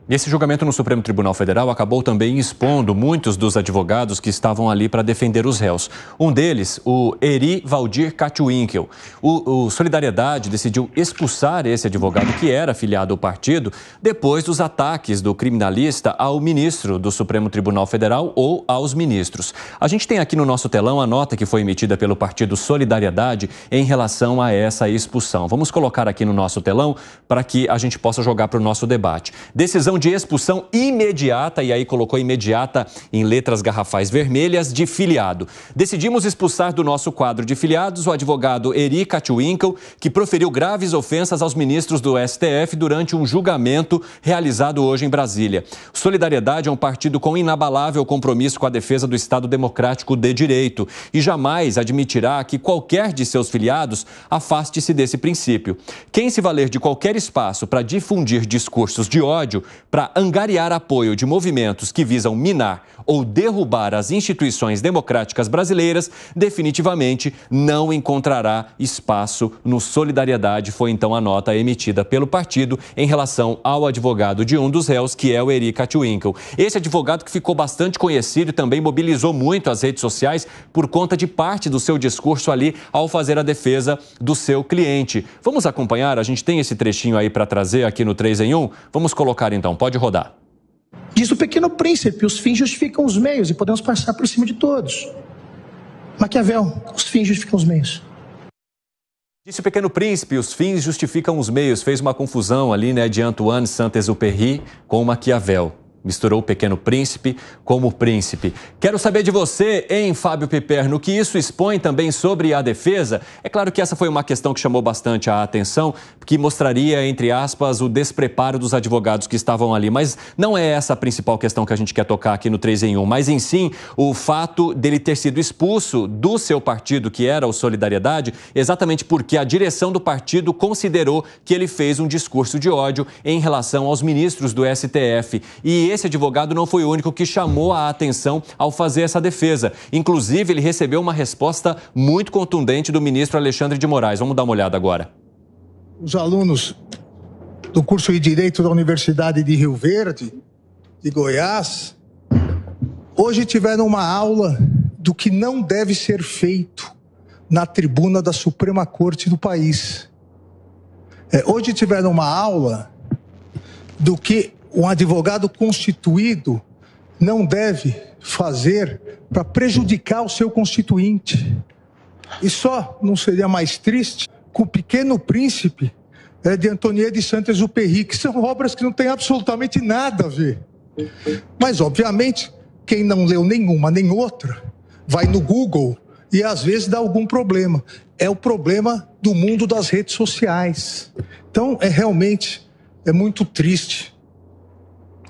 Esse julgamento no Supremo Tribunal Federal acabou também expondo muitos dos advogados que estavam ali para defender os réus. Um deles, o Eri Valdir Katwinkel. O Solidariedade decidiu expulsar esse advogado que era filiado ao partido depois dos ataques do criminalista ao ministro do Supremo Tribunal Federal ou aos ministros. A gente tem aqui no nosso telão a nota que foi emitida pelo partido Solidariedade em relação a essa expulsão. Vamos colocar aqui no nosso telão para que a gente possa jogar para o nosso debate. Decisão de expulsão imediata, e aí colocou imediata em letras garrafais vermelhas, de filiado. Decidimos expulsar do nosso quadro de filiados o advogado Eri Katwinkel, que proferiu graves ofensas aos ministros do STF durante um julgamento realizado hoje em Brasília. Solidariedade é um partido com inabalável compromisso com a defesa do Estado Democrático de Direito e jamais admitirá que qualquer de seus filiados afaste-se desse princípio. Quem se valer de qualquer espaço para difundir discursos de ódio, para angariar apoio de movimentos que visam minar ou derrubar as instituições democráticas brasileiras, definitivamente não encontrará espaço no Solidariedade. Foi então a nota emitida pelo partido em relação ao advogado de um dos réus, que é o Eri Katwinkel. Esse advogado que ficou bastante conhecido e também mobilizou muito as redes sociais por conta de parte do seu discurso ali ao fazer a defesa do seu cliente. Vamos acompanhar? A gente tem esse trechinho aí para trazer aqui no 3 em 1. Vamos colocar então, pode rodar. Diz o Pequeno Príncipe, os fins justificam os meios e podemos passar por cima de todos. Maquiavel, os fins justificam os meios. Disse o Pequeno Príncipe, os fins justificam os meios. Fez uma confusão ali, né, de Antoine Saint-Exupéry com Maquiavel. Misturou o Pequeno Príncipe como príncipe. Quero saber de você, hein, Fábio Piperno, o que isso expõe também sobre a defesa. É claro que essa foi uma questão que chamou bastante a atenção, que mostraria, entre aspas, o despreparo dos advogados que estavam ali. Mas não é essa a principal questão que a gente quer tocar aqui no 3 em 1, mas em sim o fato dele ter sido expulso do seu partido, que era o Solidariedade, exatamente porque a direção do partido considerou que ele fez um discurso de ódio em relação aos ministros do STF. E esse advogado não foi o único que chamou a atenção ao fazer essa defesa. Inclusive, ele recebeu uma resposta muito contundente do ministro Alexandre de Moraes. Vamos dar uma olhada agora. Os alunos do curso de Direito da Universidade de Rio Verde, de Goiás, hoje tiveram uma aula do que não deve ser feito na tribuna da Suprema Corte do país. Hoje tiveram uma aula do que um advogado constituído não deve fazer para prejudicar o seu constituinte. E só não seria mais triste com o Pequeno Príncipe de Antoine de Saint-Exupéry, que são obras que não têm absolutamente nada a ver. Mas, obviamente, quem não leu nenhuma nem outra vai no Google e às vezes dá algum problema. É o problema do mundo das redes sociais. Então, realmente muito triste.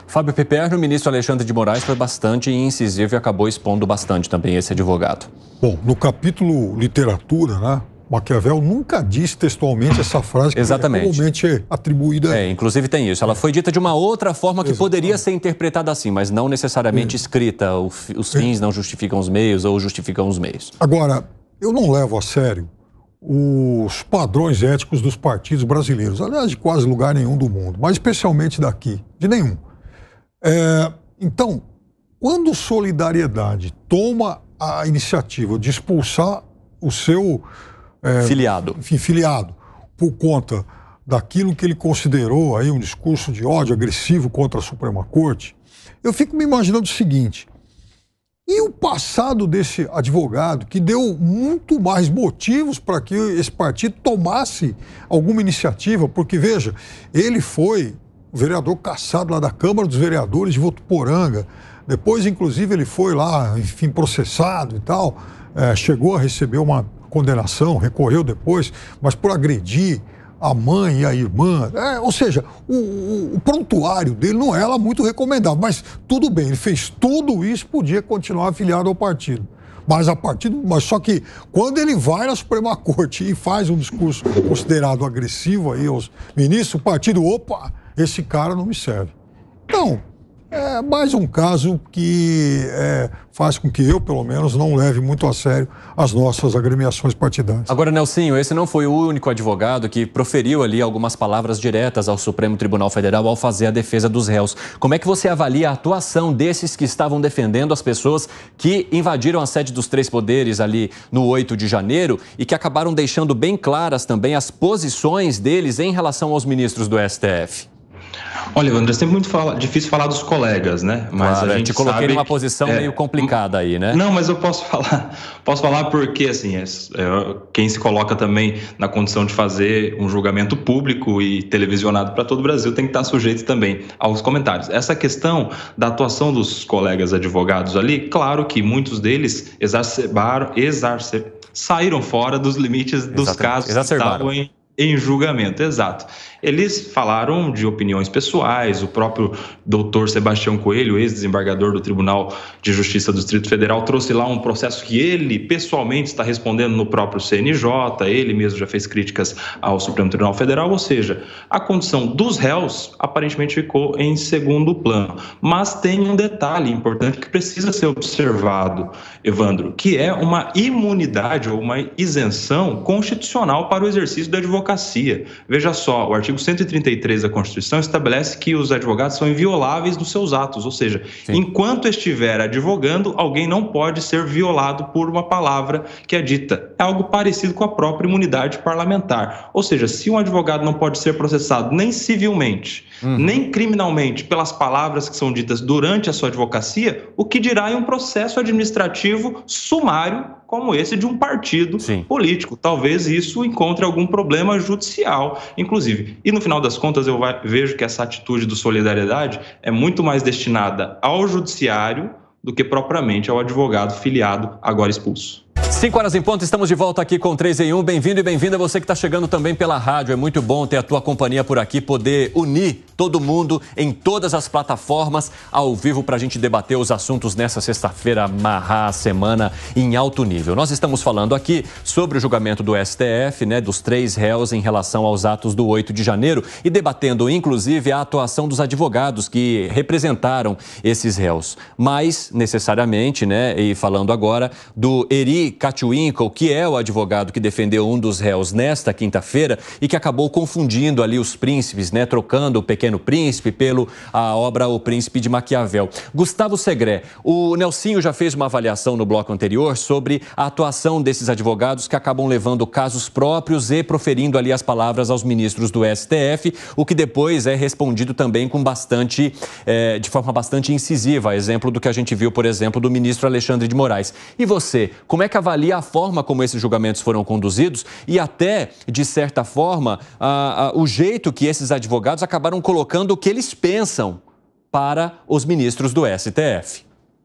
Fábio Piperno, o ministro Alexandre de Moraes foi bastante incisivo e acabou expondo bastante também esse advogado. Bom, no capítulo literatura, né, Maquiavel nunca disse textualmente essa frase que exatamente. É comumente atribuída. Inclusive tem isso. Ela foi dita de uma outra forma que poderia ser interpretada assim, mas não necessariamente escrita. Os fins não justificam os meios ou justificam os meios. Agora, eu não levo a sério os padrões éticos dos partidos brasileiros, aliás, de quase lugar nenhum do mundo, mas especialmente daqui, de nenhum. Então, quando Solidariedade toma a iniciativa de expulsar o seu filiado por conta daquilo que ele considerou aí um discurso de ódio agressivo contra a Suprema Corte, eu fico me imaginando o seguinte: e o passado desse advogado que deu muito mais motivos para que esse partido tomasse alguma iniciativa? Porque, veja, ele foi vereador cassado lá da Câmara dos Vereadores de Votuporanga. Depois, inclusive, ele foi lá, enfim, processado e tal. Chegou a receber uma condenação, recorreu depois, mas por agredir a mãe e a irmã. Ou seja, o prontuário dele não é lá muito recomendável. Mas tudo bem, ele fez tudo isso, podia continuar afiliado ao partido. Mas só que quando ele vai na Suprema Corte e faz um discurso considerado agressivo aí aos ministros, o partido, opa, esse cara não me serve. Então, É mais um caso que faz com que eu, pelo menos, não leve muito a sério as nossas agremiações partidárias. Agora, Nelsinho, esse não foi o único advogado que proferiu ali algumas palavras diretas ao Supremo Tribunal Federal ao fazer a defesa dos réus. Como é que você avalia a atuação desses que estavam defendendo as pessoas que invadiram a sede dos três poderes ali no 8 de janeiro e que acabaram deixando bem claras também as posições deles em relação aos ministros do STF? Olha, André, é sempre muito difícil falar dos colegas, né? Mas claro, a gente te coloquei numa posição meio complicada aí, né? Não, mas eu posso falar porque, assim, quem se coloca também na condição de fazer um julgamento público e televisionado para todo o Brasil tem que estar sujeito também aos comentários. Essa questão da atuação dos colegas advogados ali, claro que muitos deles saíram fora dos limites dos casos que estavam em julgamento, exato. Eles falaram de opiniões pessoais, o próprio doutor Sebastião Coelho, ex-desembargador do Tribunal de Justiça do Distrito Federal, trouxe lá um processo que ele pessoalmente está respondendo no próprio CNJ, ele mesmo já fez críticas ao Supremo Tribunal Federal, ou seja, a condição dos réus aparentemente ficou em segundo plano. Mas tem um detalhe importante que precisa ser observado, Evandro, que é uma imunidade ou uma isenção constitucional para o exercício da advocacia. Veja só, o artigo 133 da Constituição estabelece que os advogados são invioláveis nos seus atos, ou seja, enquanto estiver advogando, alguém não pode ser violado por uma palavra que é dita. É algo parecido com a própria imunidade parlamentar. Ou seja, se um advogado não pode ser processado nem civilmente, nem criminalmente pelas palavras que são ditas durante a sua advocacia, o que dirá em um processo administrativo sumário como esse de um partido político. Talvez isso encontre algum problema judicial, inclusive. E no final das contas eu vejo que essa atitude do Solidariedade é muito mais destinada ao judiciário do que propriamente ao advogado filiado, agora expulso. 5 horas em ponto, estamos de volta aqui com 3 em 1. Bem-vindo e bem-vinda você que está chegando também pela rádio. É muito bom ter a tua companhia por aqui, poder unir todo mundo em todas as plataformas ao vivo para a gente debater os assuntos nessa sexta-feira, amarrar a semana em alto nível. Nós estamos falando aqui sobre o julgamento do STF, né, dos 3 réus em relação aos atos do 8 de janeiro e debatendo, inclusive, a atuação dos advogados que representaram esses réus. Mas, necessariamente, né, e falando agora do Eri Catuinckel, que é o advogado que defendeu um dos réus nesta quinta-feira e que acabou confundindo ali os príncipes, né, trocando o Pequeno Príncipe pela obra O Príncipe de Maquiavel. Gustavo Segré, o Nelsinho já fez uma avaliação no bloco anterior sobre a atuação desses advogados que acabam levando casos próprios e proferindo ali as palavras aos ministros do STF, o que depois é respondido também com de forma bastante incisiva, exemplo do que a gente viu, por exemplo, do ministro Alexandre de Moraes. E você, como é que avalia a forma como esses julgamentos foram conduzidos e até, de certa forma, o jeito que esses advogados acabaram colocando o que eles pensam para os ministros do STF?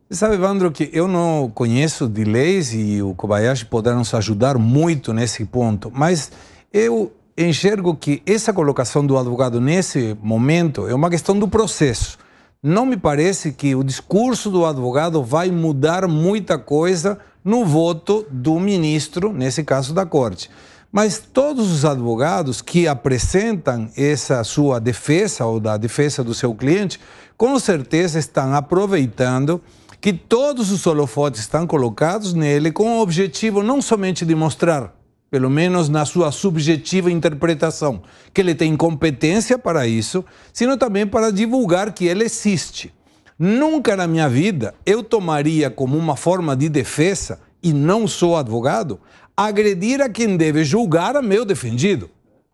Você sabe, Evandro, que eu não conheço de leis e o Kobayashi poderá nos ajudar muito nesse ponto, mas eu enxergo que essa colocação do advogado nesse momento é uma questão do processo. Não me parece que o discurso do advogado vai mudar muita coisa no voto do ministro, nesse caso da Corte. Mas todos os advogados que apresentam essa sua defesa ou da defesa do seu cliente, com certeza estão aproveitando que todos os holofotes estão colocados nele com o objetivo não somente de mostrar, pelo menos na sua subjetiva interpretação, que ele tem competência para isso, sino também para divulgar que ele existe. Nunca na minha vida eu tomaria como uma forma de defesa, e não sou advogado, agredir a quem deve julgar a meu defendido.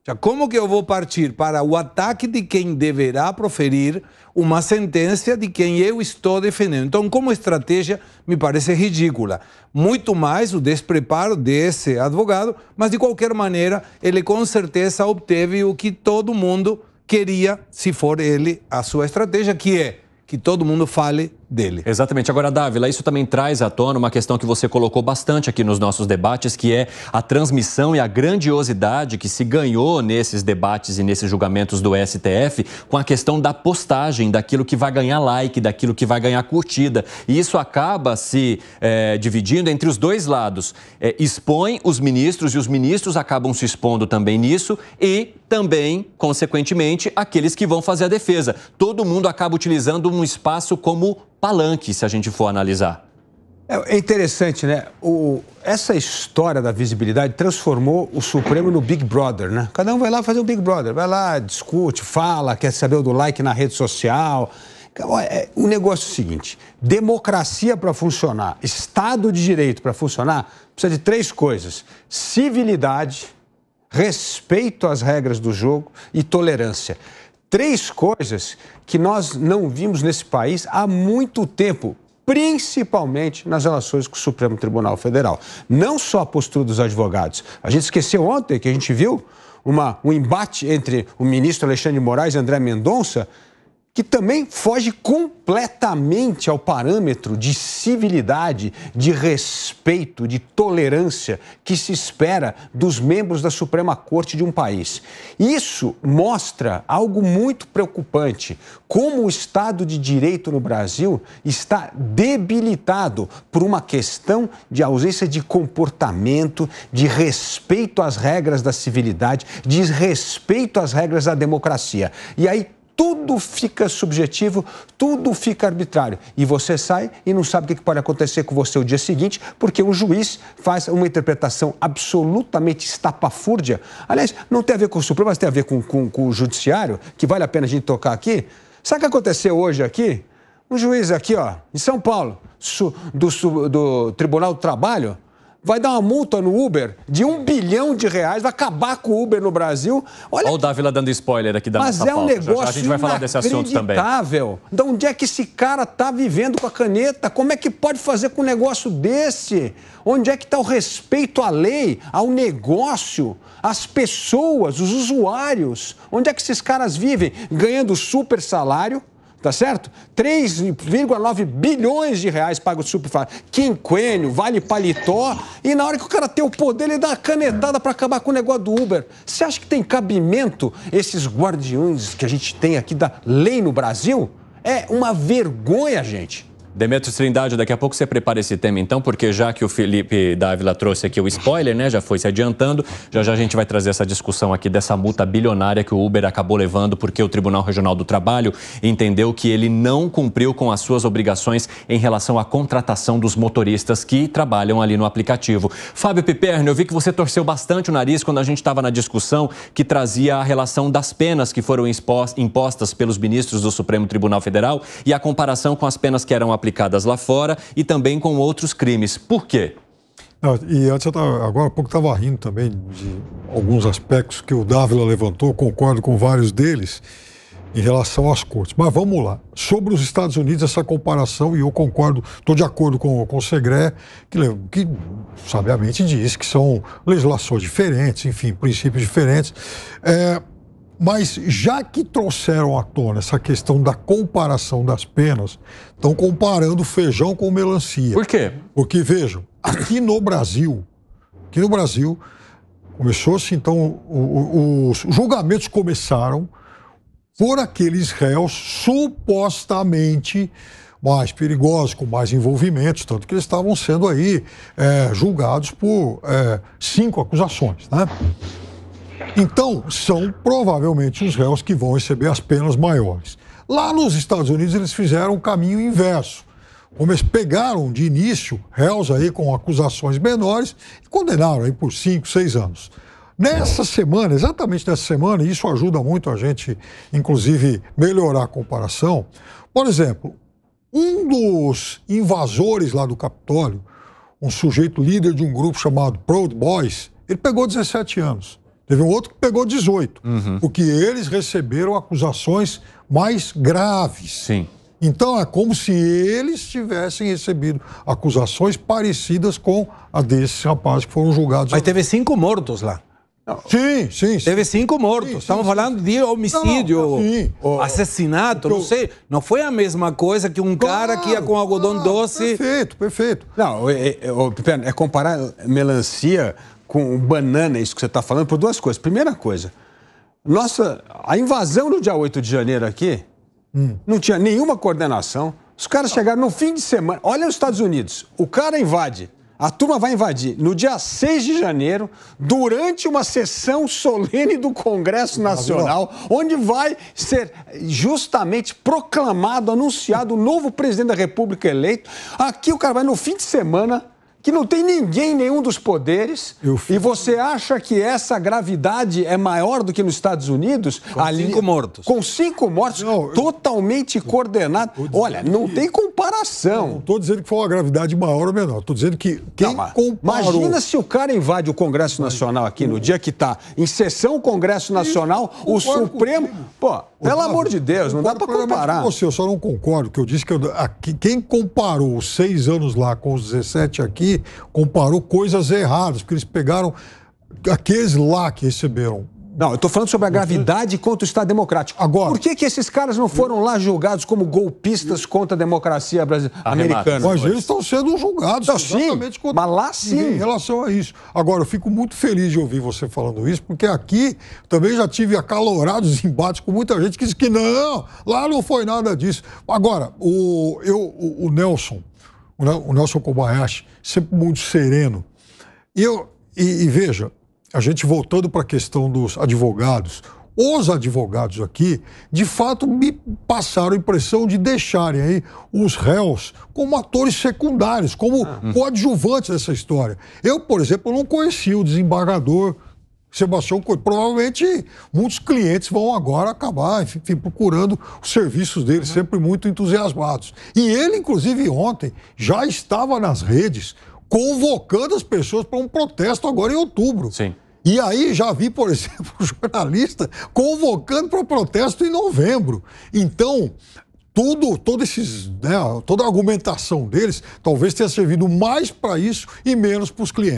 Já como que eu vou partir para o ataque de quem deverá proferir uma sentença de quem eu estou defendendo? Então, como estratégia, me parece ridícula. Muito mais o despreparo desse advogado, mas de qualquer maneira, ele com certeza obteve o que todo mundo queria, se for ele a sua estratégia, que é que todo mundo fale dele. Exatamente. Agora, Dávila, isso também traz à tona uma questão que você colocou bastante aqui nos nossos debates, que é a transmissão e a grandiosidade que se ganhou nesses debates e nesses julgamentos do STF com a questão da postagem, daquilo que vai ganhar like, daquilo que vai ganhar curtida. E isso acaba se dividindo entre os dois lados. Expõe os ministros e os ministros acabam se expondo também nisso e também, consequentemente, aqueles que vão fazer a defesa. Todo mundo acaba utilizando um espaço como palanque, se a gente for analisar. É interessante, né? Essa história da visibilidade transformou o Supremo no Big Brother, né? Cada um vai lá fazer o Big Brother, vai lá, discute, fala, quer saber do like na rede social. O negócio é o seguinte, democracia para funcionar, Estado de Direito para funcionar, precisa de 3 coisas: civilidade, respeito às regras do jogo e tolerância. 3 coisas que nós não vimos nesse país há muito tempo, principalmente nas relações com o Supremo Tribunal Federal. Não só a postura dos advogados. A gente esqueceu ontem que a gente viu um embate entre o ministro Alexandre de Moraes e André Mendonça, que também foge completamente ao parâmetro de civilidade, de respeito, de tolerância que se espera dos membros da Suprema Corte de um país. Isso mostra algo muito preocupante, como o Estado de Direito no Brasil está debilitado por uma questão de ausência de comportamento, de respeito às regras da civilidade, de respeito às regras da democracia. E aí tudo fica subjetivo, tudo fica arbitrário. E você sai e não sabe o que pode acontecer com você o dia seguinte, porque um juiz faz uma interpretação absolutamente estapafúrdia. Aliás, não tem a ver com o Supremo, mas tem a ver com o Judiciário, que vale a pena a gente tocar aqui. Sabe o que aconteceu hoje aqui? Um juiz aqui, ó, em São Paulo, do Tribunal do Trabalho, vai dar uma multa no Uber de R$1 bilhão, vai acabar com o Uber no Brasil. Olha o Dávila dando spoiler aqui da nossa pauta. Mas é um negócio já a gente vai falar desse assunto também. Inacreditável. De onde é que esse cara está vivendo com a caneta? Como é que pode fazer com um negócio desse? Onde é que está o respeito à lei, ao negócio, às pessoas, os usuários? Onde é que esses caras vivem? Ganhando super salário, tá certo? 3,9 bilhões de reais pago de superfácil, quinquênio, vale paletó, e na hora que o cara tem o poder, ele dá uma canetada para acabar com o negócio do Uber. Você acha que tem cabimento esses guardiões que a gente tem aqui da lei no Brasil? É uma vergonha, gente. Demetrios Trindade, daqui a pouco você prepara esse tema então, porque já que o Felipe Dávila trouxe aqui o spoiler, né, já foi se adiantando, já a gente vai trazer essa discussão aqui dessa multa bilionária que o Uber acabou levando porque o Tribunal Regional do Trabalho entendeu que ele não cumpriu com as suas obrigações em relação à contratação dos motoristas que trabalham ali no aplicativo. Fábio Piperno, eu vi que você torceu bastante o nariz quando a gente estava na discussão que trazia a relação das penas que foram impostas pelos ministros do Supremo Tribunal Federal e a comparação com as penas que eram aplicadas lá fora e também com outros crimes. Por quê? Não, e antes, agora há pouco estava rindo também de alguns aspectos que o Dávila levantou, concordo com vários deles em relação às cortes. Mas vamos lá. Sobre os Estados Unidos, essa comparação, e eu concordo, estou de acordo com o Segré, que sabiamente diz que são legislações diferentes, enfim, princípios diferentes. Mas já que trouxeram à tona essa questão da comparação das penas, estão comparando feijão com melancia. Por quê? Porque, vejam, aqui no Brasil, começou-se, então, os julgamentos começaram por aqueles réus supostamente mais perigosos, com mais envolvimentos, tanto que eles estavam sendo aí julgados por 5 acusações, né? Então, são provavelmente os réus que vão receber as penas maiores. Lá nos Estados Unidos, eles fizeram o caminho inverso. Como eles pegaram de início réus aí com acusações menores e condenaram aí por 5, 6 anos. Nessa semana, exatamente nessa semana, e isso ajuda muito a gente, inclusive, melhorar a comparação. Por exemplo, um dos invasores lá do Capitólio, um sujeito líder de um grupo chamado Proud Boys, ele pegou 17 anos. Teve um outro que pegou 18, porque eles receberam acusações mais graves. Sim. Então é como se eles tivessem recebido acusações parecidas com a desses rapazes que foram julgados. Mas teve 5 mortos lá. Sim. Teve 5 mortos. Estamos falando de homicídio, assassinato, não sei. Não foi a mesma coisa que um cara que ia com algodão doce. Perfeito. Não, é comparar melancia com banana, isso que você está falando, por 2 coisas. Primeira coisa, a invasão no dia 8 de janeiro aqui não tinha nenhuma coordenação. Os caras chegaram no fim de semana. Olha os Estados Unidos, o cara invade. A turma vai invadir no dia 6 de janeiro, durante uma sessão solene do Congresso Nacional, onde vai ser justamente proclamado, anunciado o novo presidente da República eleito. Aqui o cara vai no fim de semana, que não tem ninguém em nenhum dos poderes, e você acha que essa gravidade é maior do que nos Estados Unidos? Com 5 mortos. Com 5 mortos, totalmente coordenado. Olha, não tem comparação. Não estou dizendo que foi uma gravidade maior ou menor. Estou dizendo que quem comparou... Imagina se o cara invade o Congresso Nacional aqui no dia que está em sessão o Congresso Nacional, o Supremo... Pô, pelo amor de Deus, não dá para comparar. Eu só não concordo, que eu disse que quem comparou os 6 anos lá com os 17 aqui, comparou coisas erradas, porque eles pegaram aqueles lá que receberam. Não, eu estou falando sobre a gravidade contra o Estado Democrático. Agora, por que esses caras não foram lá julgados como golpistas contra a democracia americana? Mas eles estão sendo julgados exatamente contra... Mas lá sim. Em relação a isso. Agora, eu fico muito feliz de ouvir você falando isso, porque aqui também já tive acalorados embates com muita gente que disse que não, lá não foi nada disso. Agora, o Nelson Kobayashi, sempre muito sereno. E veja, a gente voltando para a questão dos advogados, os advogados aqui, de fato, me passaram a impressão de deixarem aí os réus como atores secundários, como coadjuvantes dessa história. Eu, por exemplo, não conhecia o desembargador Sebastião Coelho. Provavelmente muitos clientes vão agora acabar, enfim, procurando os serviços dele, sempre muito entusiasmados. E ele, inclusive, ontem já estava nas redes convocando as pessoas para um protesto agora em outubro. Sim. E aí já vi, por exemplo, o jornalista convocando para o protesto em novembro. Então, toda a argumentação deles talvez tenha servido mais para isso e menos para os clientes.